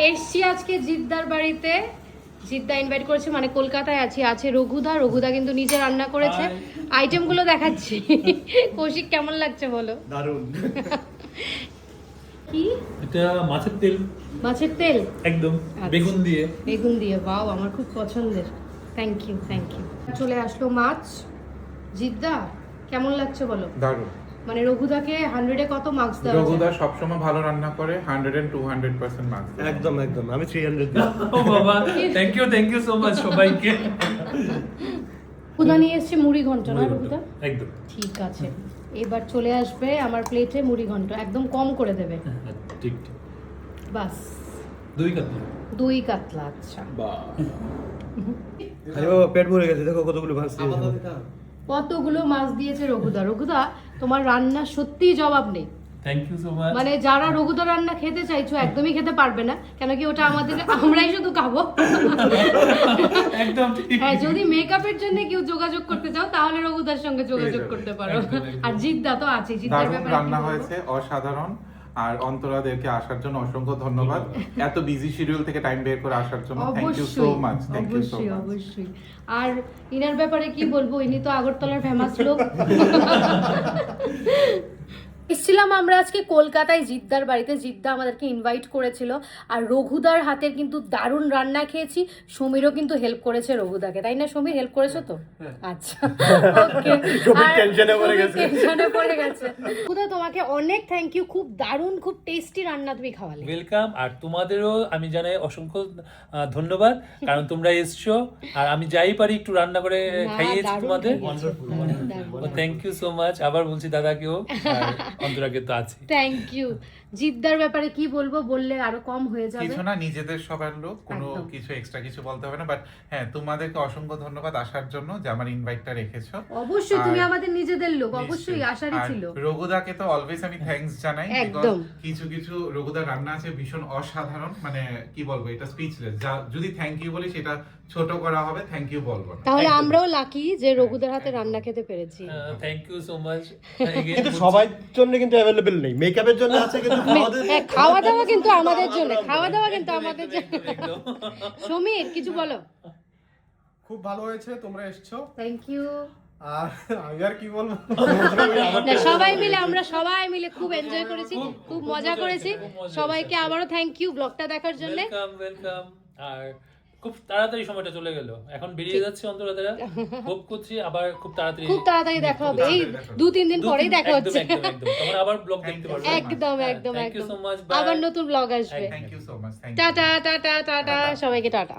এসছি আজকে জিদ্দার বাড়িতে। জিদ্দা ইনভাইট করেছে, মানে কলকাতায় আছে রঘুদা কিন্তু নিজে রান্না করেছে। আইটেমগুলো দেখাচ্ছি। কৌশিক কেমন লাগছে বলো? দারুণ। কি এটা মাছের তেল? মাছের তেল একদম আচ্ছা। বেগুন দিয়ে বাও, আমার খুব পছন্দের। Thank you. চলে আসলো মাছ। জিদ্দা কেমন লাগছে বলো? দারুণ। মানে রঘুদাকে 100-এ কত মার্কস দেওয়া? রঘুদা সবসময় ভালো রান্না করে, 100 and 200% মার্কস। একদম আমি 300 দিই। ও বাবা, থ্যাংক ইউ সো মাচ সবাইকে। রঘুদা নিয়ে এসছে মুড়ি ঘন্ট না রঘুদা? একদম ঠিক আছে, এবার চলে আসবে আমার প্লেটে মুড়ি ঘন্ট, একদম কম করে দেবে। ঠিক বাস 2 কাপ। 2 কাতলা। আচ্ছা, আরে বাবা পেট ভরে গেছে, দেখো কতগুলো ভাত দিয়েছে। কতগুলো মাছ দিয়েছে রঘুদা। তোমার রান্না সত্যিই জবাব নেই। Thank you so much. মানে যারা রঘুদা রান্না খেতে চাইছো একদমই খেতে পারবে না, কেন কি ওটা আমরাই শুধু খাবো। একদম ঠিক। হ্যাঁ, যদি মেকআপের জন্য কেউ যোগাযোগ করতে চাও তাহলে রঘুদার সঙ্গে যোগাযোগ করতে পারো। আর জিদ্দা তো আছে, জিদ্দার দারুণ ব্যাপারে রান্না হয়েছে, অসাধারণ। আর অন্তরাদেরকে আসার জন্য অসংখ্য ধন্যবাদ। এত বিজি শিডিউল থেকে টাইম বের করে আসার জন্য থ্যাংক ইউ সো মাচ। অবশ্যই। আর ইনার ব্যাপারে কি বলবো, ইনি তো আগরতলার ফেমাস লোক। এসেছিলাম আমরা আজকে কলকাতায় জিদ্দার বাড়িতে। জিদ্দা আমাদেরকে ইনভাইট করেছিল, আর রঘুদার হাতের কিন্তু দারুণ রান্না খেয়েছি। সমীরও কিন্তু হেল্প করেছে রঘুদাকে, তাই না সমীর? হেল্প করেছো তো? আচ্ছা, ওকে। টেনশনে পড়ে গেছে। রঘুদা তোমাকে অনেক থ্যাংক ইউ, খুব দারুণ, খুব টেস্টি রান্না তুমি খাওয়ালে। ওয়েলকাম। আর তোমাদেরও আমি জানাই অসংখ্য ধন্যবাদ, কারণ তোমরা এসছো আর আমি যাই পারি একটু রান্না করে খাইয়েছি তোমাদের। Thank you so much. আবার বলছি দাদাকেও, অন্তরাকে তো আছে। Thank you. জিদ্দার ব্যাপারে কি বলবো, বললে আরো কম হয়ে যাবে। কিছু না, নিজেদের সবার লোক, কোনো কিছু এক্সট্রা কিছু বলতে হবে না। বাট হ্যাঁ, তোমাদেরকে অসংখ্য ধন্যবাদ আসার জন্য, যে আমার ইনভাইটটা রেখেছো। অবশ্যই, তুমি আমাদের নিজেদের লোক, অবশ্যই আসারই ছিল। রঘুদাকে তো অলওয়েজ আমি থ্যাঙ্কস জানাই, একদম। কিছু রঘুদার রান্না আছে ভীষণ অসাধারণ, মানে কি বলবো, এটা স্পিচলেস। যদি থ্যাংক ইউ বলি সেটা ছোট করা হবে, থ্যাংক ইউ বলবো না। তাহলে আমরাও লাকি যে রঘুদার হাতে রান্না খেতে পেরেছি। Thank you so much. কিন্তু সবার জন্য কিন্তু অ্যাভেলেবল নেই, মেকআপের জন্য আছে কিন্তু খাওয়া দাওয়া কিন্তু আমাদের জন্য, সমীর কিছু বলো। খুব ভালো হয়েছে, তোমরা এসছো। Thank you. আর আমি আর কি বলবো, আমরা সবাই মিলে খুব এনজয় করেছি, খুব মজা করেছি। সবাইকে আবারও থ্যাংক ইউ ব্লগটা দেখার জন্য। ওয়েলকাম। আর খুব তাড়াতাড়ি সময়টা চলে গেল, এখন বেরিয়ে যাচ্ছে অন্তরাদারা। হোপ করছি আবার খুব তাড়াতাড়ি দেখা হবে, এই 2-3 দিন পরেই দেখা হচ্ছে। একদম তোমরা আবার ব্লগ দেখতে পারবে। একদম থ্যাংক ইউ সো মাচ। আবার নতুন ব্লগ আসবে। Thank you so much. Tata, সবাইকে টাটা।